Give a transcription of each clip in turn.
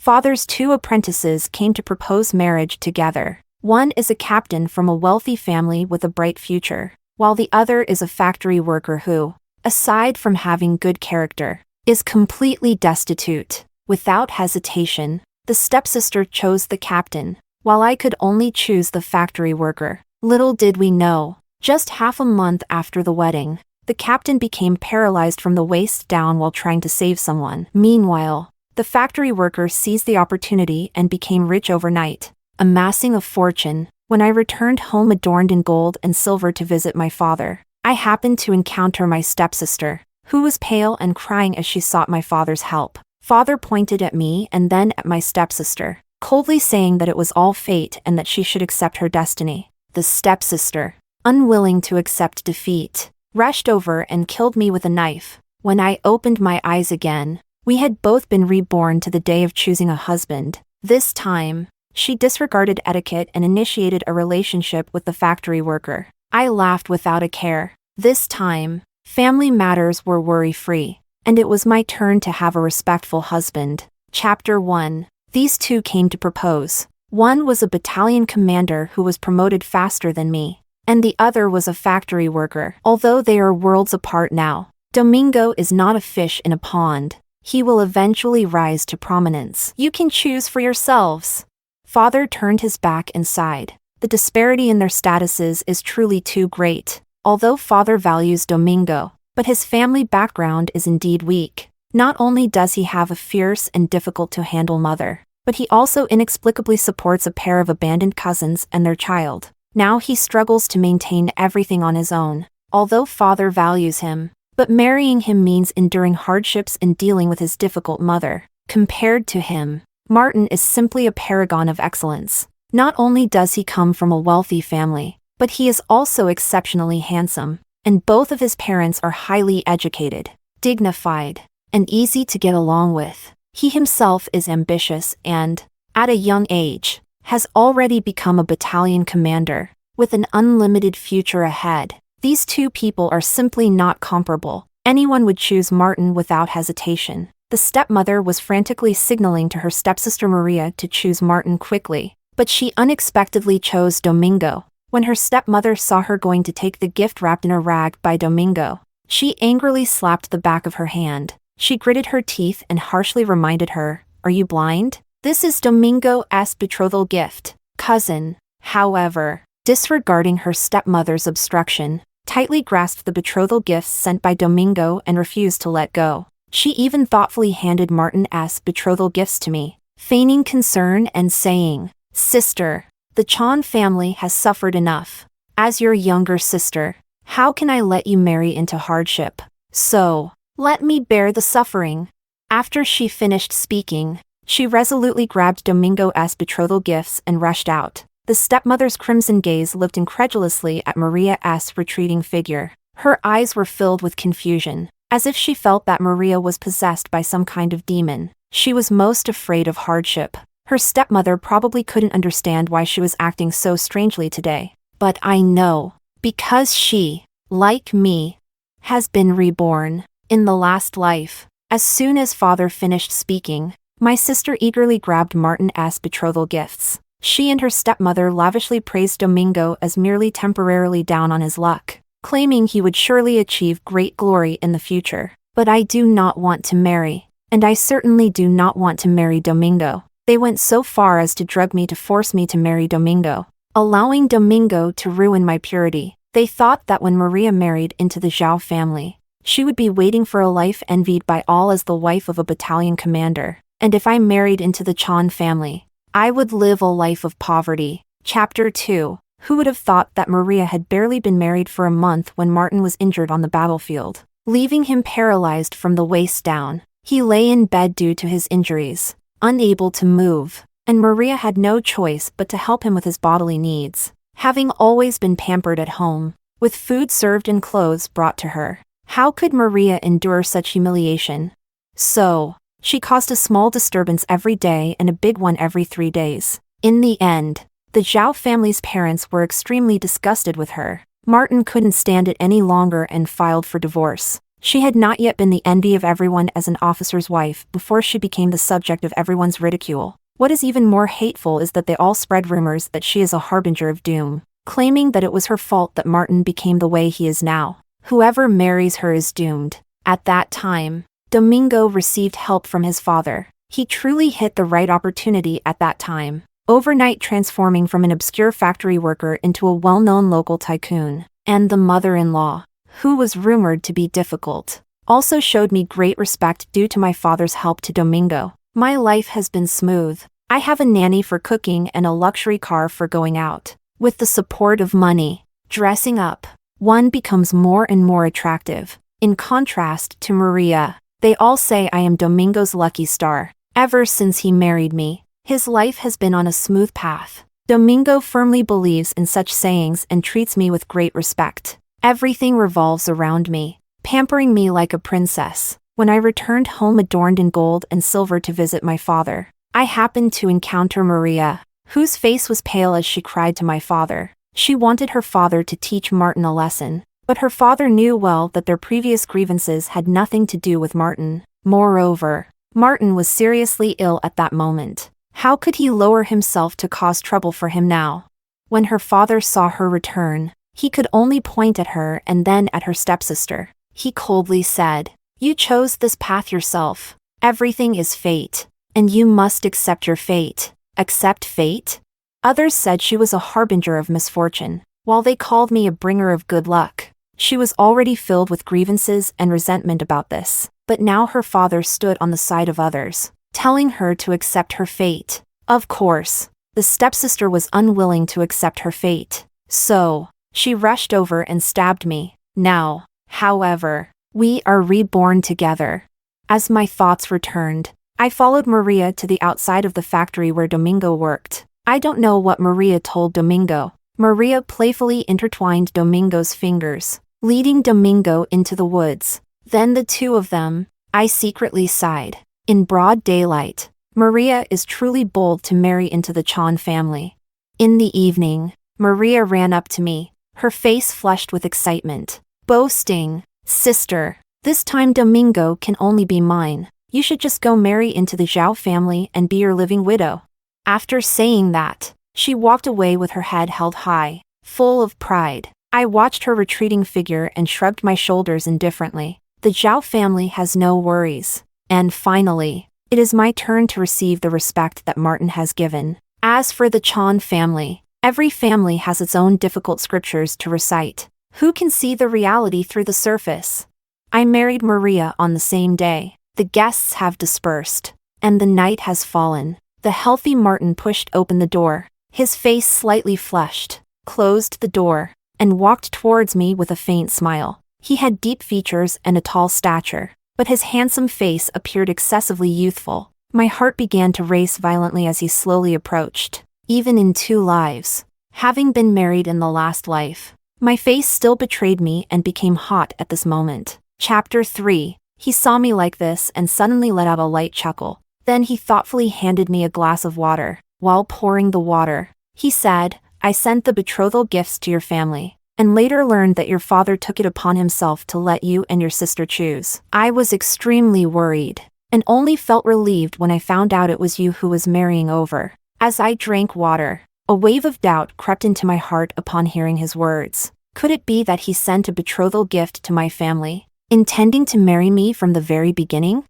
father's two apprentices came to propose marriage together. One is a captain from a wealthy family with a bright future, while the other is a factory worker who, aside from having good character, is completely destitute. Without hesitation, the stepsister chose the captain, while I could only choose the factory worker. Little did we know, just half a month after the wedding, the captain became paralyzed from the waist down while trying to save someone. Meanwhile, the factory worker seized the opportunity and became rich overnight, amassing a fortune. When I returned home adorned in gold and silver to visit my father, I happened to encounter my stepsister, who was pale and crying as she sought my father's help. Father pointed at me and then at my stepsister, coldly saying that it was all fate and that she should accept her destiny. The stepsister, unwilling to accept defeat, rushed over and killed me with a knife. When I opened my eyes again, we had both been reborn to the day of choosing a husband. This time, she disregarded etiquette and initiated a relationship with the factory worker. I laughed without a care. This time, family matters were worry-free, and it was my turn to have a respectful husband. Chapter 1. These two came to propose. One was a battalion commander who was promoted faster than me, and the other was a factory worker. Although they are worlds apart now, Domingo is not a fish in a pond. He will eventually rise to prominence. You can choose for yourselves. Father turned his back and sighed. The disparity in their statuses is truly too great. Although father values Domingo, but his family background is indeed weak. Not only does he have a fierce and difficult-to-handle mother, but he also inexplicably supports a pair of abandoned cousins and their child. Now he struggles to maintain everything on his own. Although father values him, but marrying him means enduring hardships and dealing with his difficult mother. Compared to him, Martin is simply a paragon of excellence. Not only does he come from a wealthy family, but he is also exceptionally handsome, and both of his parents are highly educated, dignified, and easy to get along with. He himself is ambitious and, at a young age, has already become a battalion commander, with an unlimited future ahead. These two people are simply not comparable. Anyone would choose Martin without hesitation. The stepmother was frantically signaling to her stepsister Maria to choose Martin quickly, but she unexpectedly chose Domingo. When her stepmother saw her going to take the gift wrapped in a rag by Domingo, she angrily slapped the back of her hand. She gritted her teeth and harshly reminded her, "Are you blind? This is Domingo's betrothal gift, cousin." However, disregarding her stepmother's obstruction, tightly grasped the betrothal gifts sent by Domingo and refused to let go. She even thoughtfully handed Martin's betrothal gifts to me, feigning concern and saying, "Sister, the Chan family has suffered enough. As your younger sister, how can I let you marry into hardship? So, let me bear the suffering." After she finished speaking, she resolutely grabbed Domingo's betrothal gifts and rushed out. The stepmother's crimson gaze looked incredulously at Maria's retreating figure. Her eyes were filled with confusion, as if she felt that Maria was possessed by some kind of demon. She was most afraid of hardship. Her stepmother probably couldn't understand why she was acting so strangely today. But I know, because she, like me, has been reborn. In the last life, as soon as father finished speaking, my sister eagerly grabbed Martin's betrothal gifts. She and her stepmother lavishly praised Domingo as merely temporarily down on his luck, claiming he would surely achieve great glory in the future. But I do not want to marry, and I certainly do not want to marry Domingo. They went so far as to drug me to force me to marry Domingo, allowing Domingo to ruin my purity. They thought that when Maria married into the Zhao family, she would be waiting for a life envied by all as the wife of a battalion commander. And if I married into the Chan family, I would live a life of poverty. Chapter 2. Who would have thought that Maria had barely been married for a month when Martin was injured on the battlefield, leaving him paralyzed from the waist down. He lay in bed due to his injuries, unable to move, and Maria had no choice but to help him with his bodily needs. Having always been pampered at home, with food served and clothes brought to her, how could Maria endure such humiliation? So, she caused a small disturbance every day and a big one every 3 days. In the end, the Zhao family's parents were extremely disgusted with her. Martin couldn't stand it any longer and filed for divorce. She had not yet been the envy of everyone as an officer's wife before she became the subject of everyone's ridicule. What is even more hateful is that they all spread rumors that she is a harbinger of doom, claiming that it was her fault that Martin became the way he is now. Whoever marries her is doomed. At that time, Domingo received help from his father. He truly hit the right opportunity at that time, overnight transforming from an obscure factory worker into a well-known local tycoon. And the mother-in-law, who was rumored to be difficult, also showed me great respect due to my father's help to Domingo. My life has been smooth. I have a nanny for cooking and a luxury car for going out. With the support of money, dressing up, one becomes more and more attractive. In contrast to Maria, they all say I am Domingo's lucky star. Ever since he married me, his life has been on a smooth path. Domingo firmly believes in such sayings and treats me with great respect. Everything revolves around me, pampering me like a princess. When I returned home adorned in gold and silver to visit my father, I happened to encounter Maria, whose face was pale as she cried to my father. She wanted her father to teach Martin a lesson, but her father knew well that their previous grievances had nothing to do with Martin. Moreover, Martin was seriously ill at that moment. How could he lower himself to cause trouble for him now? When her father saw her return, he could only point at her and then at her stepsister. He coldly said, "You chose this path yourself. Everything is fate, and you must accept your fate." Accept fate? Others said she was a harbinger of misfortune, while they called me a bringer of good luck. She was already filled with grievances and resentment about this, but now her father stood on the side of others, telling her to accept her fate. Of course, the stepsister was unwilling to accept her fate, so she rushed over and stabbed me. Now, however, we are reborn together. As my thoughts returned, I followed Maria to the outside of the factory where Domingo worked. I don't know what Maria told Domingo. Maria playfully intertwined Domingo's fingers, leading Domingo into the woods. Then the two of them, I secretly sighed. In broad daylight, Maria is truly bold to marry into the Chan family. In the evening, Maria ran up to me, her face flushed with excitement, boasting, "Sister, this time Domingo can only be mine. You should just go marry into the Zhao family and be your living widow." After saying that, she walked away with her head held high, full of pride. I watched her retreating figure and shrugged my shoulders indifferently. The Zhao family has no worries. And finally, it is my turn to receive the respect that Martin has given. As for the Chan family, every family has its own difficult scriptures to recite. Who can see the reality through the surface? I married Maria on the same day. The guests have dispersed, and the night has fallen. The healthy Martin pushed open the door, his face slightly flushed, closed the door, and walked towards me with a faint smile. He had deep features and a tall stature, but his handsome face appeared excessively youthful. My heart began to race violently as he slowly approached. Even in 2 lives, having been married in the last life, my face still betrayed me and became hot at this moment. Chapter 3. He saw me like this and suddenly let out a light chuckle. Then he thoughtfully handed me a glass of water. While pouring the water, he said, "I sent the betrothal gifts to your family, and later learned that your father took it upon himself to let you and your sister choose. I was extremely worried, and only felt relieved when I found out it was you who was marrying over." As I drank water, a wave of doubt crept into my heart upon hearing his words. Could it be that he sent a betrothal gift to my family, intending to marry me from the very beginning?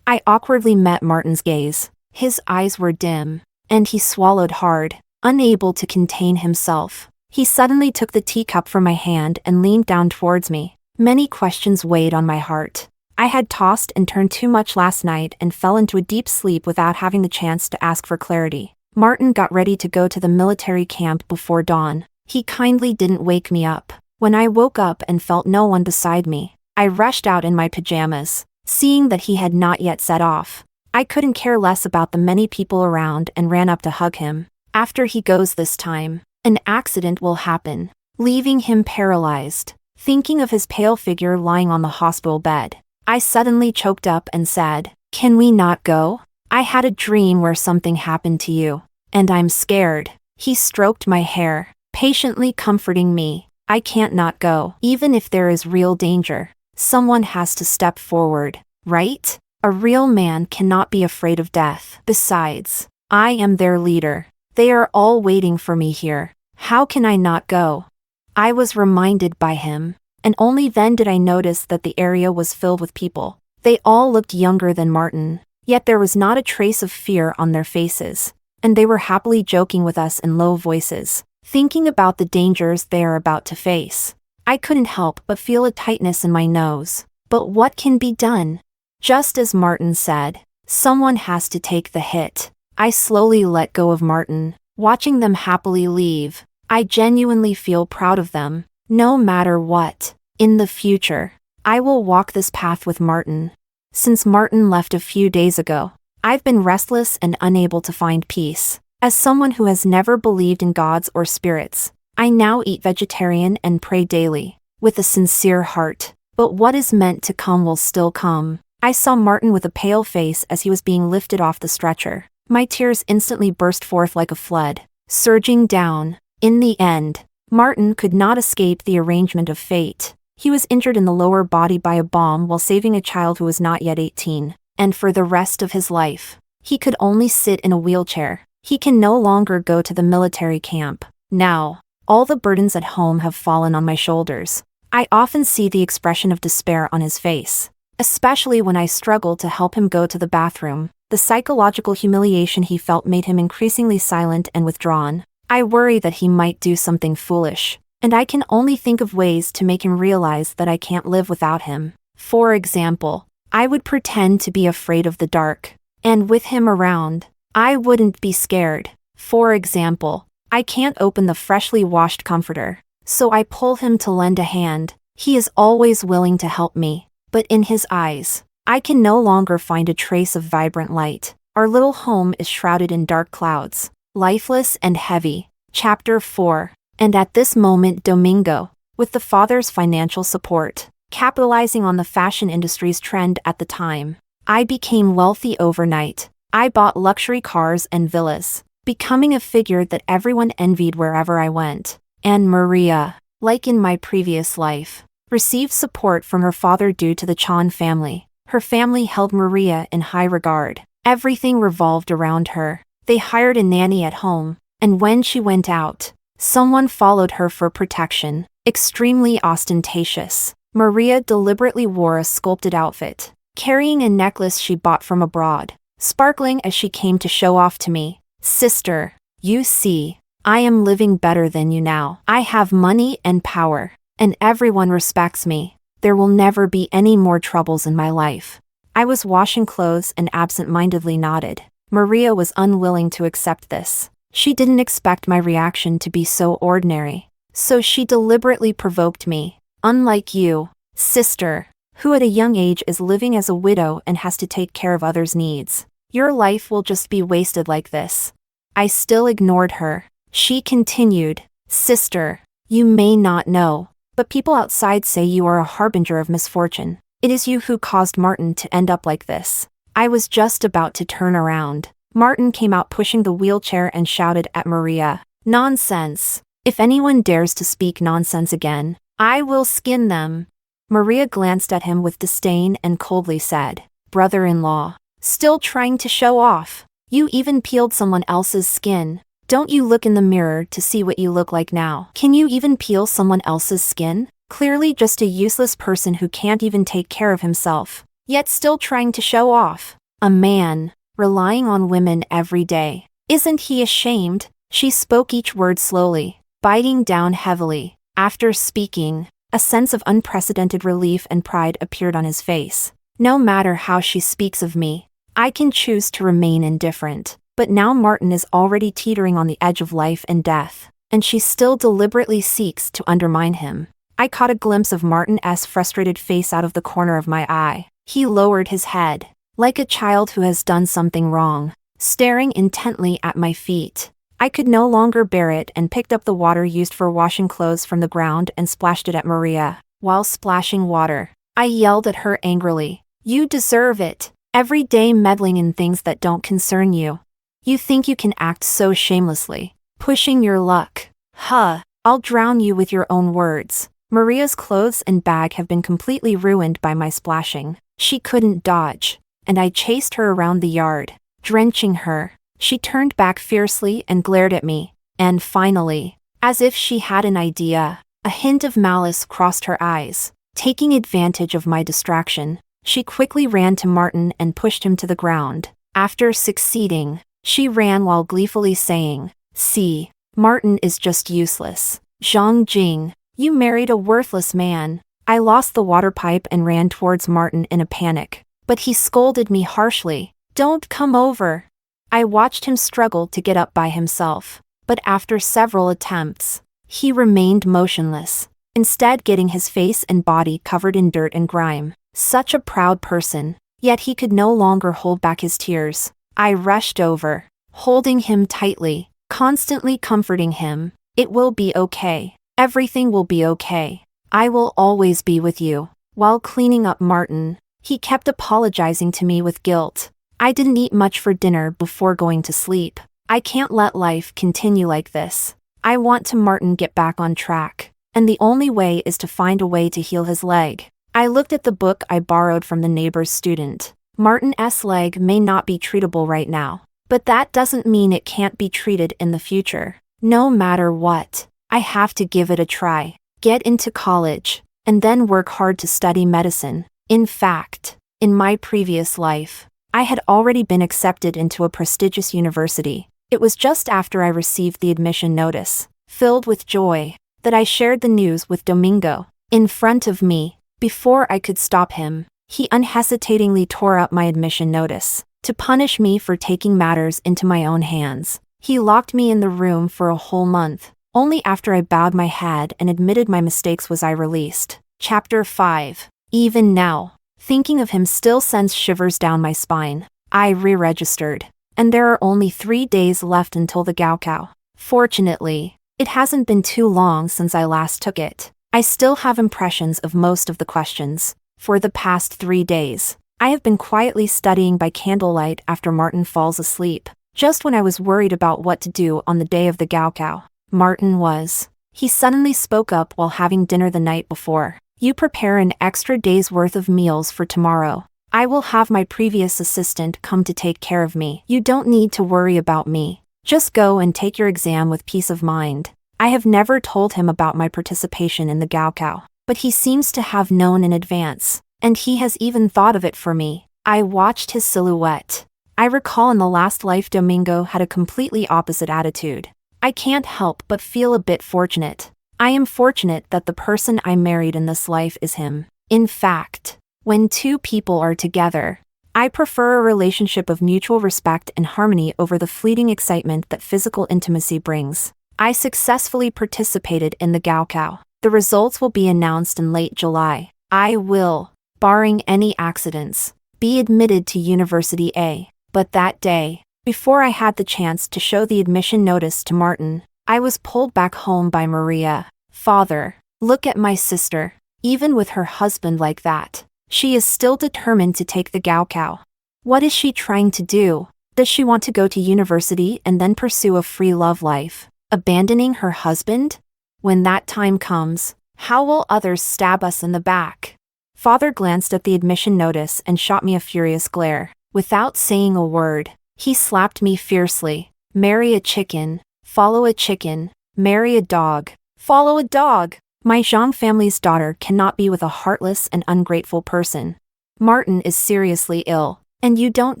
I awkwardly met Martin's gaze. His eyes were dim, and he swallowed hard, unable to contain himself. He suddenly took the teacup from my hand and leaned down towards me. Many questions weighed on my heart. I had tossed and turned too much last night and fell into a deep sleep without having the chance to ask for clarity. Martin got ready to go to the military camp before dawn. He kindly didn't wake me up. When I woke up and felt no one beside me, I rushed out in my pajamas, seeing that he had not yet set off. I couldn't care less about the many people around and ran up to hug him. After he goes this time, an accident will happen, leaving him paralyzed. Thinking of his pale figure lying on the hospital bed, I suddenly choked up and said, "Can we not go? I had a dream where something happened to you, and I'm scared." He stroked my hair, patiently comforting me. "I can't not go, even if there is real danger. Someone has to step forward, right? A real man cannot be afraid of death. Besides, I am their leader. They are all waiting for me here. How can I not go? I was reminded by him, and only then did I notice that the area was filled with people. They all looked younger than Martin, yet there was not a trace of fear on their faces, and they were happily joking with us in low voices, thinking about the dangers they are about to face. I couldn't help but feel a tightness in my nose. But what can be done? Just as Martin said, someone has to take the hit. I slowly let go of Martin, watching them happily leave. I genuinely feel proud of them. No matter what, in the future, I will walk this path with Martin. Since Martin left a few days ago, I've been restless and unable to find peace. As someone who has never believed in gods or spirits, I now eat vegetarian and pray daily, with a sincere heart. But what is meant to come will still come. I saw Martin with a pale face as he was being lifted off the stretcher. My tears instantly burst forth like a flood, surging down. In the end, Martin could not escape the arrangement of fate. He was injured in the lower body by a bomb while saving a child who was not yet 18, and for the rest of his life, he could only sit in a wheelchair. He can no longer go to the military camp. Now, all the burdens at home have fallen on my shoulders. I often see the expression of despair on his face, especially when I struggle to help him go to the bathroom. The psychological humiliation he felt made him increasingly silent and withdrawn. I worry that he might do something foolish, and I can only think of ways to make him realize that I can't live without him. For example, I would pretend to be afraid of the dark, and with him around, I wouldn't be scared. For example, I can't open the freshly washed comforter, so I pull him to lend a hand. He is always willing to help me, but in his eyes, I can no longer find a trace of vibrant light. Our little home is shrouded in dark clouds, lifeless and heavy. Chapter 4. And at this moment Domingo, with the father's financial support, capitalizing on the fashion industry's trend at the time, I became wealthy overnight. I bought luxury cars and villas, becoming a figure that everyone envied wherever I went. And Maria, like in my previous life, received support from her father due to the Chan family. Her family held Maria in high regard. Everything revolved around her. They hired a nanny at home, and when she went out, someone followed her for protection. Extremely ostentatious, Maria deliberately wore a sculpted outfit, carrying a necklace she bought from abroad, sparkling as she came to show off to me. Sister, you see, I am living better than you now. I have money and power, and everyone respects me. There will never be any more troubles in my life. I was washing clothes and absent-mindedly nodded. Maria was unwilling to accept this. She didn't expect my reaction to be so ordinary, so she deliberately provoked me. Unlike you, sister, who at a young age is living as a widow and has to take care of others' needs, your life will just be wasted like this. I still ignored her. She continued, Sister, you may not know, but people outside say you are a harbinger of misfortune. It is you who caused Martin to end up like this. I was just about to turn around. Martin came out pushing the wheelchair and shouted at Maria, Nonsense! If anyone dares to speak nonsense again, I will skin them. Maria glanced at him with disdain and coldly said, Brother-in-law, still trying to show off. You even peeled someone else's skin. Don't you look in the mirror to see what you look like now? Can you even peel someone else's skin? Clearly just a useless person who can't even take care of himself, yet still trying to show off. A man, relying on women every day. Isn't he ashamed? She spoke each word slowly, biting down heavily. After speaking, a sense of unprecedented relief and pride appeared on his face. No matter how she speaks of me, I can choose to remain indifferent. But now Martin is already teetering on the edge of life and death, and she still deliberately seeks to undermine him. I caught a glimpse of Martin's frustrated face out of the corner of my eye. He lowered his head, like a child who has done something wrong, staring intently at my feet. I could no longer bear it and picked up the water used for washing clothes from the ground and splashed it at Maria. While splashing water, I yelled at her angrily, You deserve it. Every day meddling in things that don't concern you. You think you can act so shamelessly, pushing your luck. Huh, I'll drown you with your own words. Maria's clothes and bag have been completely ruined by my splashing. She couldn't dodge, and I chased her around the yard, drenching her. She turned back fiercely and glared at me, and finally, as if she had an idea, a hint of malice crossed her eyes. Taking advantage of my distraction, she quickly ran to Martin and pushed him to the ground. After succeeding, she ran while gleefully saying, "See, Martin is just useless. Zhang Jing, you married a worthless man." I lost the water pipe and ran towards Martin in a panic, but he scolded me harshly. "Don't come over." I watched him struggle to get up by himself, but after several attempts, he remained motionless, instead getting his face and body covered in dirt and grime. Such a proud person, yet he could no longer hold back his tears. I rushed over, holding him tightly, constantly comforting him. "It will be okay. Everything will be okay. I will always be with you." While cleaning up Martin, he kept apologizing to me with guilt. I didn't eat much for dinner before going to sleep. I can't let life continue like this. I want to Martin get back on track, and the only way is to find a way to heal his leg. I looked at the book I borrowed from the neighbor's student. Martin's leg may not be treatable right now, but that doesn't mean it can't be treated in the future. No matter what, I have to give it a try, get into college, and then work hard to study medicine. In fact, in my previous life, I had already been accepted into a prestigious university. It was just after I received the admission notice, filled with joy, that I shared the news with Domingo. In front of me, before I could stop him, he unhesitatingly tore up my admission notice. To punish me for taking matters into my own hands, he locked me in the room for a whole month. Only after I bowed my head and admitted my mistakes was I released. Chapter 5. Even now, thinking of him still sends shivers down my spine. I re-registered, and there are only 3 days left until the Gaokao. Fortunately, it hasn't been too long since I last took it. I still have impressions of most of the questions. For the past 3 days, I have been quietly studying by candlelight after Martin falls asleep, just when I was worried about what to do on the day of the Gaokao. Martin was. He suddenly spoke up while having dinner the night before. "You prepare an extra day's worth of meals for tomorrow. I will have my previous assistant come to take care of me. You don't need to worry about me. Just go and take your exam with peace of mind." I have never told him about my participation in the Gaokao, but he seems to have known in advance, and he has even thought of it for me. I watched his silhouette. I recall in the last life Domingo had a completely opposite attitude. I can't help but feel a bit fortunate. I am fortunate that the person I married in this life is him. In fact, when two people are together, I prefer a relationship of mutual respect and harmony over the fleeting excitement that physical intimacy brings. I successfully participated in the Gaokao. The results will be announced in late July. I will, barring any accidents, be admitted to University A. But that day, before I had the chance to show the admission notice to Martin, I was pulled back home by Maria. "Father, look at my sister. Even with her husband like that, she is still determined to take the Gaokao. What is she trying to do? Does she want to go to university and then pursue a free love life, abandoning her husband? When that time comes, how will others stab us in the back?" Father glanced at the admission notice and shot me a furious glare. Without saying a word, he slapped me fiercely. "Marry a chicken, follow a chicken, marry a dog, follow a dog. My Zhang family's daughter cannot be with a heartless and ungrateful person. Martin is seriously ill, and you don't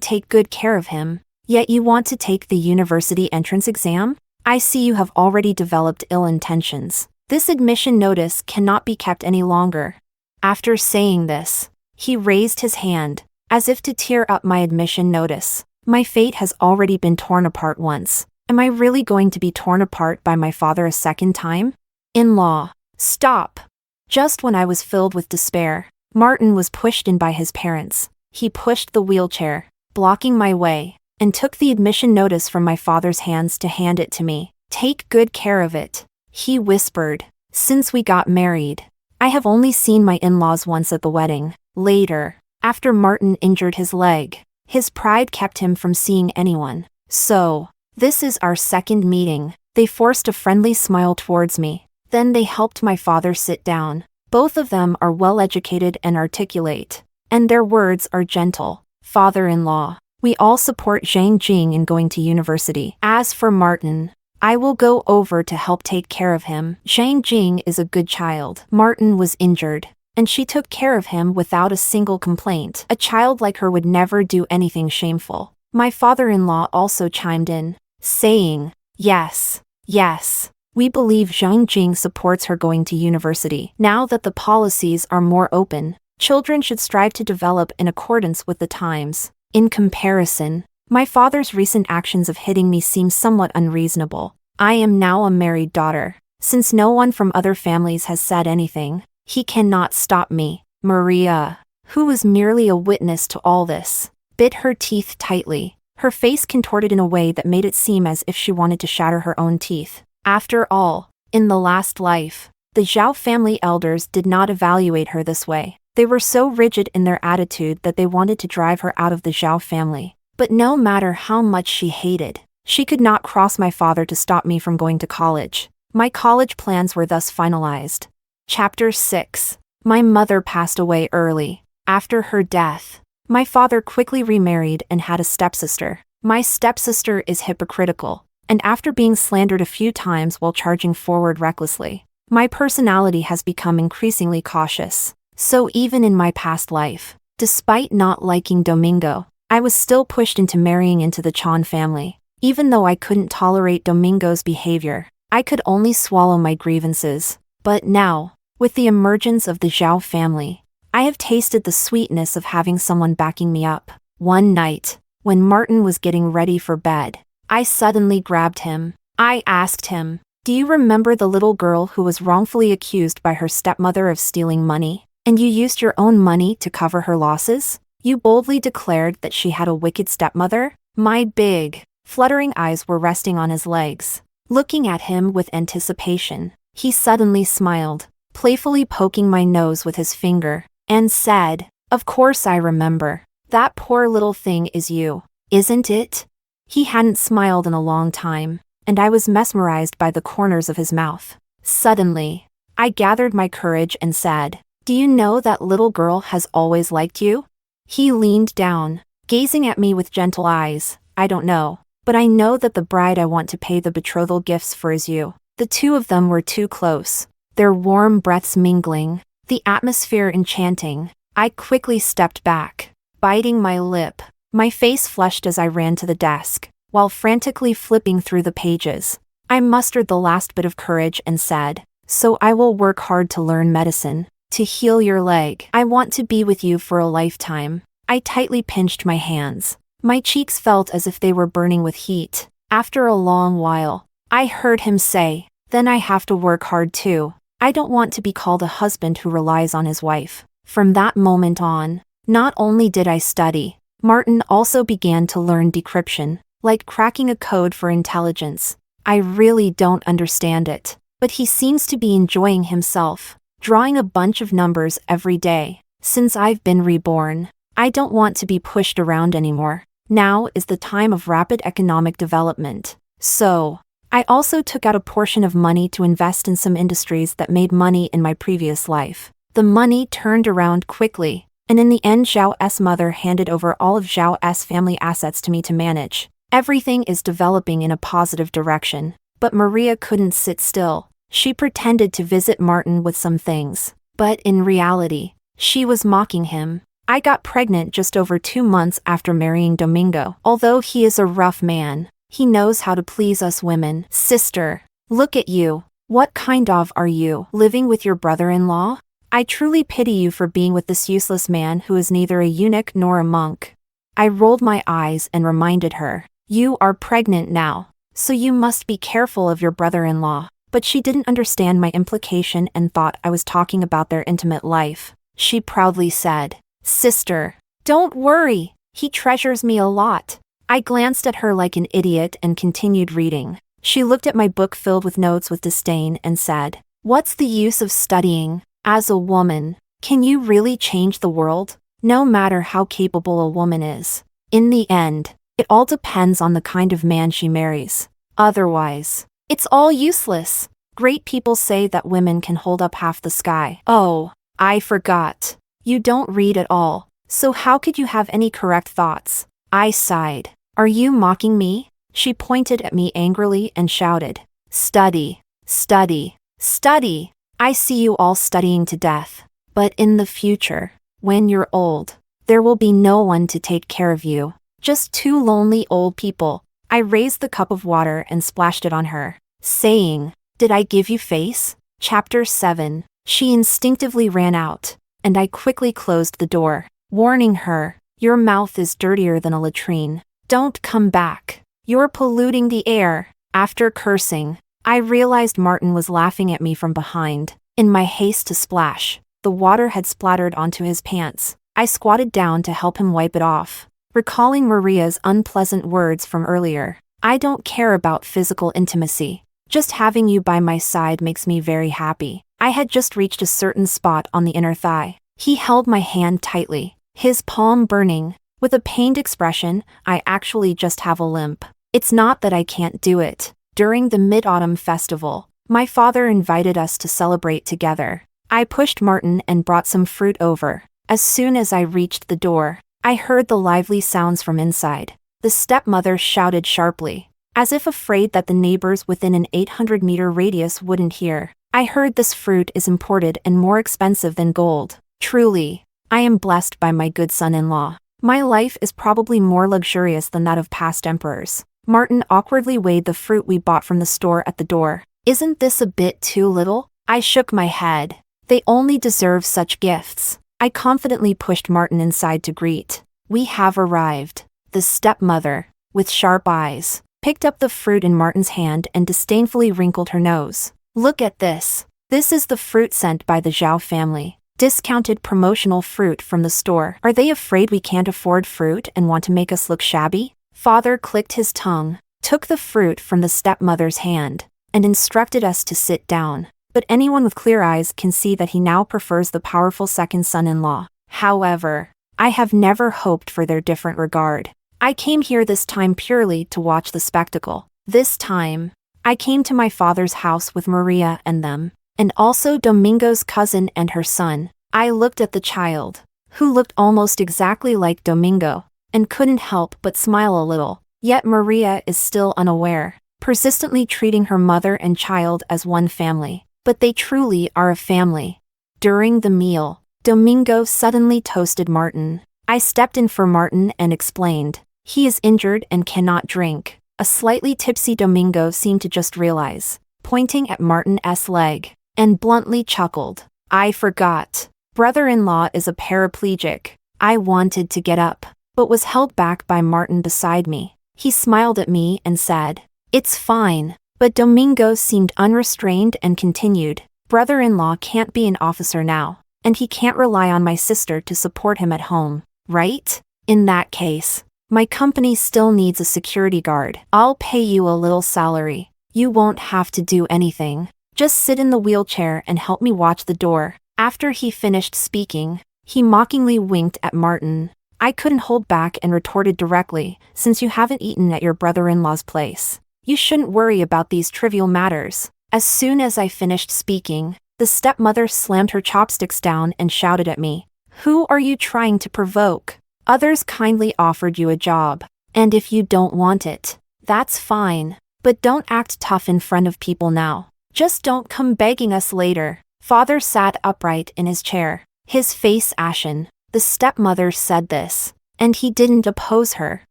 take good care of him, yet you want to take the university entrance exam? I see you have already developed ill intentions. This admission notice cannot be kept any longer." After saying this, he raised his hand, as if to tear up my admission notice. My fate has already been torn apart once. Am I really going to be torn apart by my father a second time? "In-law, stop!" Just when I was filled with despair, Martin was pushed in by his parents. He pushed the wheelchair, blocking my way, and took the admission notice from my father's hands to hand it to me. "Take good care of it," he whispered. "Since we got married, I have only seen my in-laws once at the wedding. Later, after Martin injured his leg, his pride kept him from seeing anyone. So, this is our second meeting." They forced a friendly smile towards me. Then they helped my father sit down. Both of them are well-educated and articulate, and their words are gentle. Father-in-law, we all support Zhang Jing in going to university. As for Martin, I will go over to help take care of him. Zhang Jing is a good child. Martin was injured, and she took care of him without a single complaint. A child like her would never do anything shameful. My father-in-law also chimed in, saying, yes, yes. We believe Zhang Jing supports her going to university. Now that the policies are more open, children should strive to develop in accordance with the times. In comparison, my father's recent actions of hitting me seem somewhat unreasonable. I am now a married daughter. Since no one from other families has said anything, he cannot stop me. Maria, who was merely a witness to all this, bit her teeth tightly. Her face contorted in a way that made it seem as if she wanted to shatter her own teeth. After all, in the last life, the Zhao family elders did not evaluate her this way. They were so rigid in their attitude that they wanted to drive her out of the Zhao family. But no matter how much she hated, she could not cross my father to stop me from going to college. My college plans were thus finalized. Chapter 6. My mother passed away early. After her death, my father quickly remarried and had a stepsister. My stepsister is hypocritical, and after being slandered a few times while charging forward recklessly, my personality has become increasingly cautious. So even in my past life, despite not liking Domingo, I was still pushed into marrying into the Chan family. Even though I couldn't tolerate Domingo's behavior, I could only swallow my grievances. But now, with the emergence of the Zhao family, I have tasted the sweetness of having someone backing me up. One night, when Martin was getting ready for bed, I suddenly grabbed him. I asked him, "Do you remember the little girl who was wrongfully accused by her stepmother of stealing money, and you used your own money to cover her losses? You boldly declared that she had a wicked stepmother?" My big, fluttering eyes were resting on his legs, looking at him with anticipation. He suddenly smiled, playfully poking my nose with his finger, and said, "Of course I remember. That poor little thing is you, isn't it?" He hadn't smiled in a long time, and I was mesmerized by the corners of his mouth. Suddenly, I gathered my courage and said, "Do you know that little girl has always liked you?" He leaned down, gazing at me with gentle eyes. "I don't know, but I know that the bride I want to pay the betrothal gifts for is you." The two of them were too close, their warm breaths mingling, the atmosphere enchanting. I quickly stepped back, biting my lip. My face flushed as I ran to the desk, while frantically flipping through the pages. I mustered the last bit of courage and said, "So I will work hard to learn medicine, to heal your leg. I want to be with you for a lifetime." I tightly pinched my hands. My cheeks felt as if they were burning with heat. After a long while, I heard him say, "Then I have to work hard too. I don't want to be called a husband who relies on his wife." From that moment on, not only did I study, Martin also began to learn decryption, like cracking a code for intelligence. I really don't understand it, but he seems to be enjoying himself, drawing a bunch of numbers every day. Since I've been reborn, I don't want to be pushed around anymore. Now is the time of rapid economic development. So, I also took out a portion of money to invest in some industries that made money in my previous life. The money turned around quickly, and in the end Zhao S' mother handed over all of Zhao S' family assets to me to manage. Everything is developing in a positive direction, but Maria couldn't sit still. She pretended to visit Martin with some things, but in reality, she was mocking him. I got pregnant just over 2 months after marrying Domingo. Although he is a rough man, he knows how to please us women. "Sister, look at you. What kind of are you? Living with your brother-in-law? I truly pity you for being with this useless man who is neither a eunuch nor a monk." I rolled my eyes and reminded her, "You are pregnant now, so you must be careful of your brother-in-law." But she didn't understand my implication and thought I was talking about their intimate life. She proudly said, "Sister, don't worry, he treasures me a lot." I glanced at her like an idiot and continued reading. She looked at my book filled with notes with disdain and said, "What's the use of studying? As a woman, can you really change the world? No matter how capable a woman is, in the end, it all depends on the kind of man she marries. Otherwise, it's all useless." Great people say that women can hold up half the sky. Oh, I forgot. You don't read at all, so how could you have any correct thoughts? I sighed. Are you mocking me? She pointed at me angrily and shouted. Study, study, study. I see you all studying to death. But in the future, when you're old, there will be no one to take care of you. Just two lonely old people. I raised the cup of water and splashed it on her, saying, Did I give you face? Chapter 7. She instinctively ran out, and I quickly closed the door, warning her, Your mouth is dirtier than a latrine. Don't come back. You're polluting the air. After cursing, I realized Martin was laughing at me from behind. In my haste to splash, the water had splattered onto his pants. I squatted down to help him wipe it off, recalling Maria's unpleasant words from earlier. I don't care about physical intimacy. Just having you by my side makes me very happy. I had just reached a certain spot on the inner thigh. He held my hand tightly, his palm burning. With a pained expression, I actually just have a limp. It's not that I can't do it. During the Mid-Autumn Festival, my father invited us to celebrate together. I pushed Martin and brought some fruit over. As soon as I reached the door, I heard the lively sounds from inside. The stepmother shouted sharply, as if afraid that the neighbors within an 800-meter radius wouldn't hear. I heard this fruit is imported and more expensive than gold. Truly, I am blessed by my good son-in-law. My life is probably more luxurious than that of past emperors. Martin awkwardly weighed the fruit we bought from the store at the door. Isn't this a bit too little? I shook my head. They only deserve such gifts. I confidently pushed Martin inside to greet. We have arrived. The stepmother, with sharp eyes, picked up the fruit in Martin's hand and disdainfully wrinkled her nose. Look at this. This is the fruit sent by the Zhao family. Discounted promotional fruit from the store. Are they afraid we can't afford fruit and want to make us look shabby? Father clicked his tongue, took the fruit from the stepmother's hand, and instructed us to sit down. But anyone with clear eyes can see that he now prefers the powerful second son-in-law. However, I have never hoped for their different regard. I came here this time purely to watch the spectacle. This time, I came to my father's house with Maria and them, and also Domingo's cousin and her son. I looked at the child, who looked almost exactly like Domingo, and couldn't help but smile a little. Yet Maria is still unaware, persistently treating her mother and child as one family. But they truly are a family. During the meal, Domingo suddenly toasted Martin. I stepped in for Martin and explained, he is injured and cannot drink. A slightly tipsy Domingo seemed to just realize, pointing at Martin's leg, and bluntly chuckled. I forgot. Brother-in-law is a paraplegic. I wanted to get up, but was held back by Martin beside me. He smiled at me and said, It's fine. But Domingo seemed unrestrained and continued, Brother-in-law can't be an officer now, and he can't rely on my sister to support him at home, right? In that case, my company still needs a security guard. I'll pay you a little salary. You won't have to do anything. Just sit in the wheelchair and help me watch the door. After he finished speaking, he mockingly winked at Martin. I couldn't hold back and retorted directly, since you haven't eaten at your brother-in-law's place. You shouldn't worry about these trivial matters. As soon as I finished speaking, the stepmother slammed her chopsticks down and shouted at me. Who are you trying to provoke? Others kindly offered you a job, and if you don't want it, that's fine. But don't act tough in front of people now. Just don't come begging us later. Father sat upright in his chair, his face ashen. The stepmother said this, and he didn't oppose her.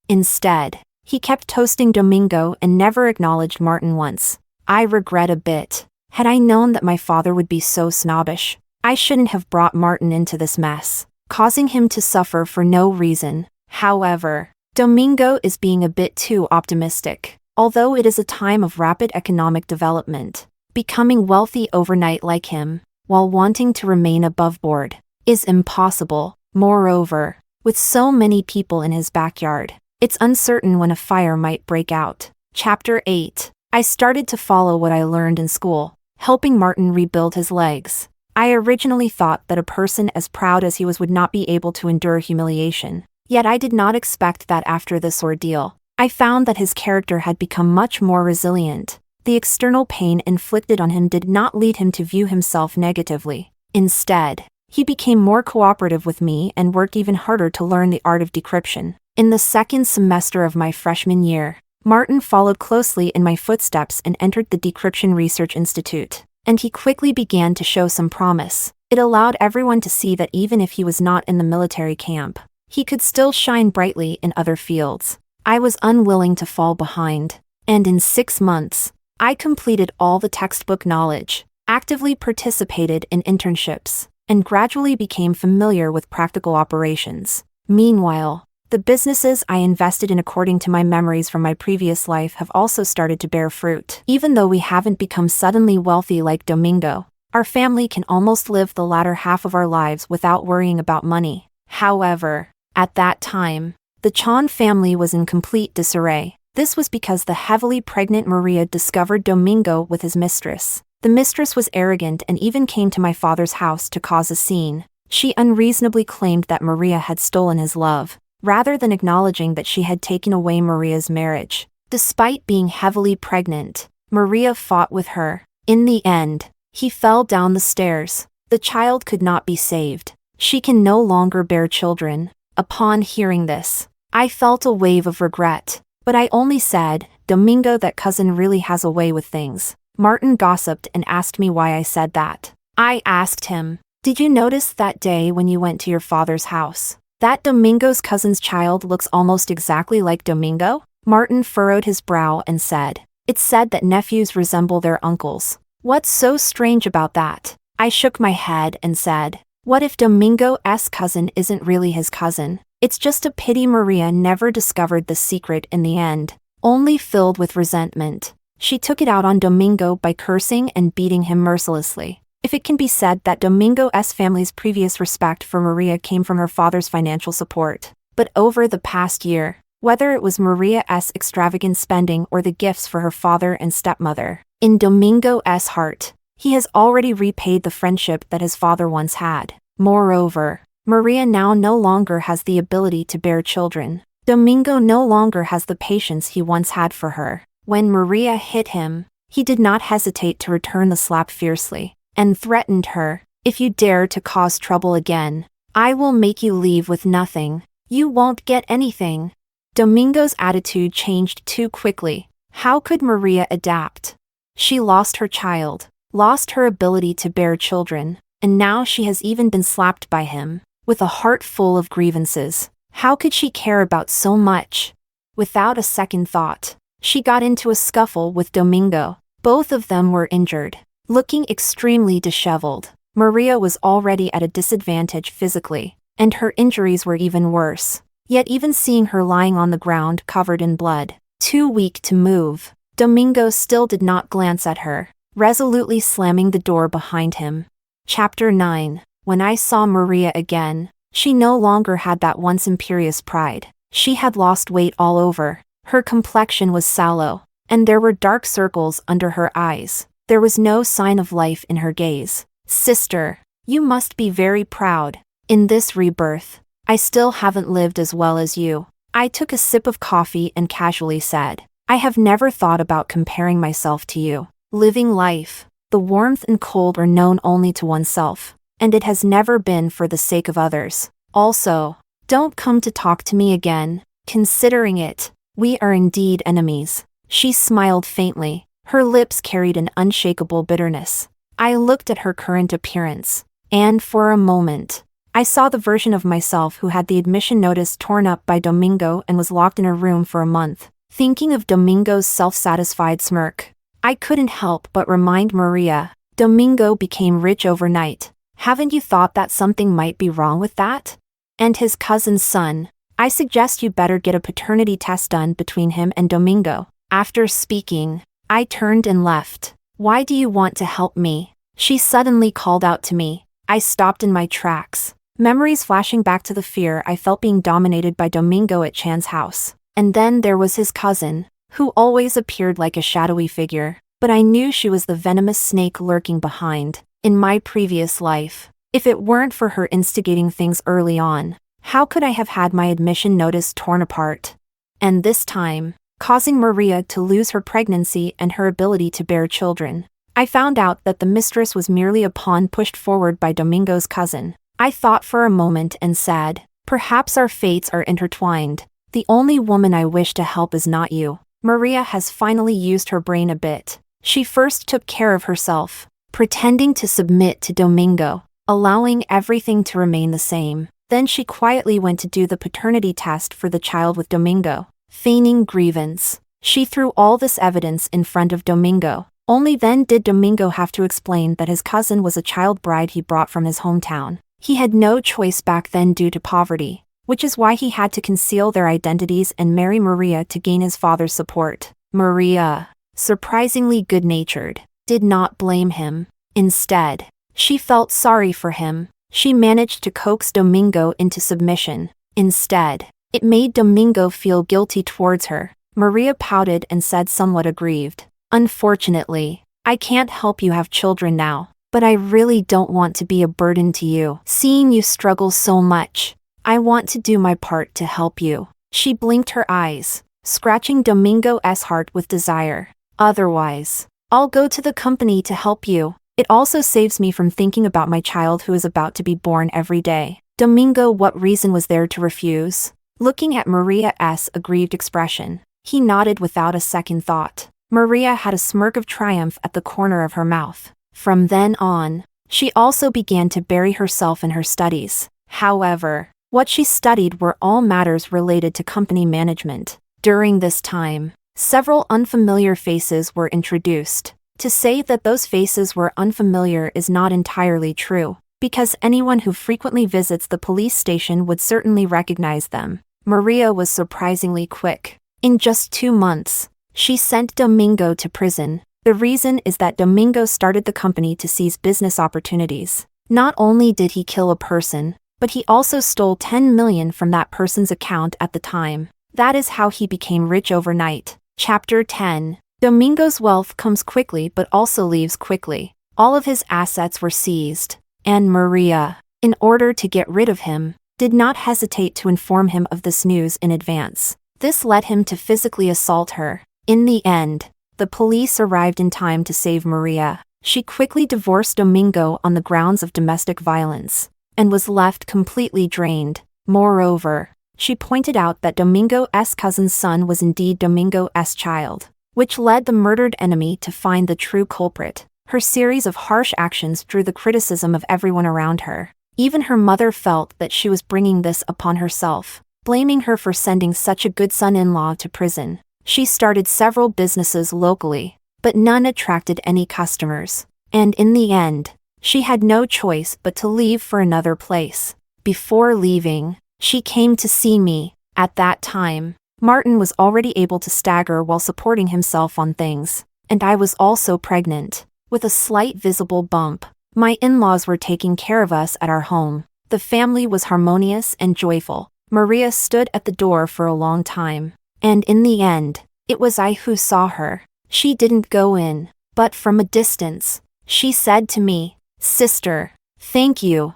Instead, he kept toasting Domingo and never acknowledged Martin once. I regret a bit. Had I known that my father would be so snobbish, I shouldn't have brought Martin into this mess, causing him to suffer for no reason. However, Domingo is being a bit too optimistic. Although it is a time of rapid economic development, becoming wealthy overnight like him, while wanting to remain above board, is impossible. Moreover, with so many people in his backyard, it's uncertain when a fire might break out. Chapter 8. I started to follow what I learned in school, helping Martin rebuild his legs. I originally thought that a person as proud as he was would not be able to endure humiliation. Yet I did not expect that after this ordeal, I found that his character had become much more resilient. The the external pain inflicted on him did not lead him to view himself negatively. Instead, he became more cooperative with me and worked even harder to learn the art of decryption. In the second semester of my freshman year, Martin followed closely in my footsteps and entered the Decryption Research Institute, and he quickly began to show some promise. It allowed everyone to see that even if he was not in the military camp, he could still shine brightly in other fields. I was unwilling to fall behind, and in 6 months, I completed all the textbook knowledge, actively participated in internships, and gradually became familiar with practical operations. Meanwhile, the businesses I invested in according to my memories from my previous life have also started to bear fruit. Even though we haven't become suddenly wealthy like Domingo, our family can almost live the latter half of our lives without worrying about money. However, at that time, the Chan family was in complete disarray. This was because the heavily pregnant Maria discovered Domingo with his mistress. The mistress was arrogant and even came to my father's house to cause a scene. She unreasonably claimed that Maria had stolen his love, rather than acknowledging that she had taken away Maria's marriage. Despite being heavily pregnant, Maria fought with her. In the end, he fell down the stairs. The child could not be saved. She can no longer bear children. Upon hearing this, I felt a wave of regret, but I only said, "Domingo, that cousin really has a way with things." Martin gossiped and asked me why I said that. I asked him, "Did you notice that day when you went to your father's house, that Domingo's cousin's child looks almost exactly like Domingo?" Martin furrowed his brow and said, "It's said that nephews resemble their uncles. What's so strange about that?" I shook my head and said, "What if Domingo's cousin isn't really his cousin? It's just a pity Maria never discovered the secret in the end." Only filled with resentment, she took it out on Domingo by cursing and beating him mercilessly. If it can be said that Domingo's family's previous respect for Maria came from her father's financial support. But over the past year, whether it was Maria's extravagant spending or the gifts for her father and stepmother, in Domingo's heart, he has already repaid the friendship that his father once had. Moreover, Maria now no longer has the ability to bear children. Domingo no longer has the patience he once had for her. When Maria hit him, he did not hesitate to return the slap fiercely, and threatened her, "If you dare to cause trouble again, I will make you leave with nothing. You won't get anything." Domingo's attitude changed too quickly. How could Maria adapt? She lost her child, lost her ability to bear children, and now she has even been slapped by him. With a heart full of grievances, how could she care about so much? Without a second thought, she got into a scuffle with Domingo. Both of them were injured. Looking extremely disheveled, Maria was already at a disadvantage physically, and her injuries were even worse. Yet even seeing her lying on the ground covered in blood, too weak to move, Domingo still did not glance at her, resolutely slamming the door behind him. Chapter 9. When I saw Maria again, she no longer had that once imperious pride. She had lost weight all over. Her complexion was sallow, and there were dark circles under her eyes. There was no sign of life in her gaze. "Sister, you must be very proud. In this rebirth, I still haven't lived as well as you." I took a sip of coffee and casually said, "I have never thought about comparing myself to you. Living life, the warmth and cold are known only to oneself, and it has never been for the sake of others. Also, don't come to talk to me again. Considering it, we are indeed enemies." She smiled faintly. Her lips carried an unshakable bitterness. I looked at her current appearance, and for a moment, I saw the version of myself who had the admission notice torn up by Domingo and was locked in a room for a month. Thinking of Domingo's self-satisfied smirk, I couldn't help but remind Maria, "Domingo became rich overnight. Haven't you thought that something might be wrong with that? And his cousin's son. I suggest you better get a paternity test done between him and Domingo." After speaking, I turned and left. "Why do you want to help me?" she suddenly called out to me. I stopped in my tracks, memories flashing back to the fear I felt being dominated by Domingo at Chan's house. And then there was his cousin, who always appeared like a shadowy figure, but I knew she was the venomous snake lurking behind. In my previous life, if it weren't for her instigating things early on, how could I have had my admission notice torn apart? And this time, causing Maria to lose her pregnancy and her ability to bear children. I found out that the mistress was merely a pawn pushed forward by Domingo's cousin. I thought for a moment and said, perhaps our fates are intertwined. The only woman I wish to help is not you. Maria has finally used her brain a bit. She first took care of herself, pretending to submit to Domingo, allowing everything to remain the same. Then she quietly went to do the paternity test for the child with Domingo, feigning grievance. She threw all this evidence in front of Domingo. Only then did Domingo have to explain that his cousin was a child bride he brought from his hometown. He had no choice back then due to poverty, which is why he had to conceal their identities and marry Maria to gain his father's support. Maria, surprisingly good-natured, did not blame him. Instead, she felt sorry for him. She managed to coax Domingo into submission. Instead, it made Domingo feel guilty towards her. Maria pouted and said somewhat aggrieved, unfortunately, I can't help you have children now, but I really don't want to be a burden to you. Seeing you struggle so much, I want to do my part to help you. She blinked her eyes, scratching Domingo's heart with desire. Otherwise, I'll go to the company to help you. It also saves me from thinking about my child who is about to be born every day. Domingo, what reason was there to refuse? Looking at Maria's aggrieved expression, he nodded without a second thought. Maria had a smirk of triumph at the corner of her mouth. From then on, she also began to bury herself in her studies. However, what she studied were all matters related to company management. During this time, several unfamiliar faces were introduced. To say that those faces were unfamiliar is not entirely true, because anyone who frequently visits the police station would certainly recognize them. Maria was surprisingly quick. In just 2 months, she sent Domingo to prison. The reason is that Domingo started the company to seize business opportunities. Not only did he kill a person, but he also stole 10 million from that person's account at the time. That is how he became rich overnight. Chapter 10. Domingo's wealth comes quickly but also leaves quickly. All of his assets were seized, and Maria, in order to get rid of him, did not hesitate to inform him of this news in advance. This led him to physically assault her. In the end, the police arrived in time to save Maria. She quickly divorced Domingo on the grounds of domestic violence, and was left completely drained. Moreover, she pointed out that Domingo's cousin's son was indeed Domingo's child, which led the murdered enemy to find the true culprit. Her series of harsh actions drew the criticism of everyone around her. Even her mother felt that she was bringing this upon herself, blaming her for sending such a good son-in-law to prison. She started several businesses locally, but none attracted any customers, and in the end, she had no choice but to leave for another place. Before leaving, she came to see me. At that time, Martin was already able to stagger while supporting himself on things, and I was also pregnant, with a slight visible bump. My in-laws were taking care of us at our home. The family was harmonious and joyful. Maria stood at the door for a long time, and in the end, it was I who saw her. She didn't go in, but from a distance, she said to me, "Sister, thank you."